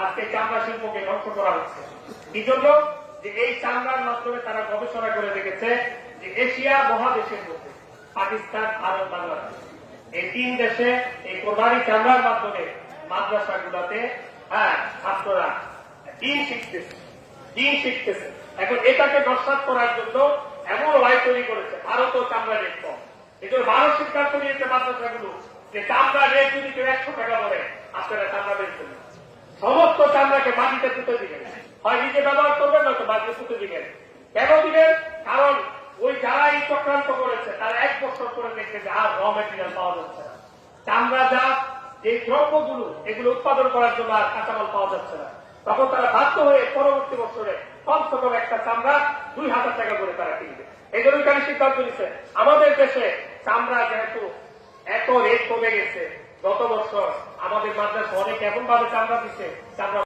আজকে চামড়া শিল্পকে ধ্বংস করা হচ্ছে। কি জন্য? যে এই চামড়ার মাধ্যমে তারা গবেষণা করে দেখেছে যে এশিয়া মহাদেশের মধ্যে পাকিস্তান, ভারত, বাংলাদেশ এই তিন দেশে এই কোরবানি চামড়ার মাধ্যমে মাদ্রাসাগুলোতে ছাত্ররা দিন শিখতেছে। এখন এটাকে নস্বাত করার জন্য এমন লাই তৈরি করেছে ভারত ও চামড়া রেট কম। এই জন্য ভারত সিদ্ধান্ত নিয়েছে মাদ্রাসাগুলো যে চামড়া রেট যদি কেউ 100 টাকা বলে আপনারা চামড়া বের করবেন, সমস্ত চামড়াকে মাটিতে পুঁতে দিবেন, হয় নিজে ব্যবহার করবেন নয়তো মাটিতে পুঁতে দিবেন। কেন দিবেন? কারণ ওই যারা এই চক্রান্ত করেছে তারা 1 বছর করে দেখছে যে আর র মেটেরিয়াল পাওয়া যাচ্ছে না, চামড়া জাত যে দ্রব্যগুলো এগুলো উৎপাদন করার জন্য আর কাঁচামাল পাওয়া যাচ্ছে না। তখন তারা বাধ্য হয়ে পরবর্তী বছরে কমসে কম একটা চামড়া 2000 টাকা করে তারা কিনবে। এই জন্য তারা সিদ্ধান্ত নিচ্ছে আমাদের দেশে চামড়া যেহেতু এত রেট কমে গেছে, গত বছর আমাদের মাদ্রাসা অনেক এমন ভাবে চামড়া দিচ্ছে চামড়া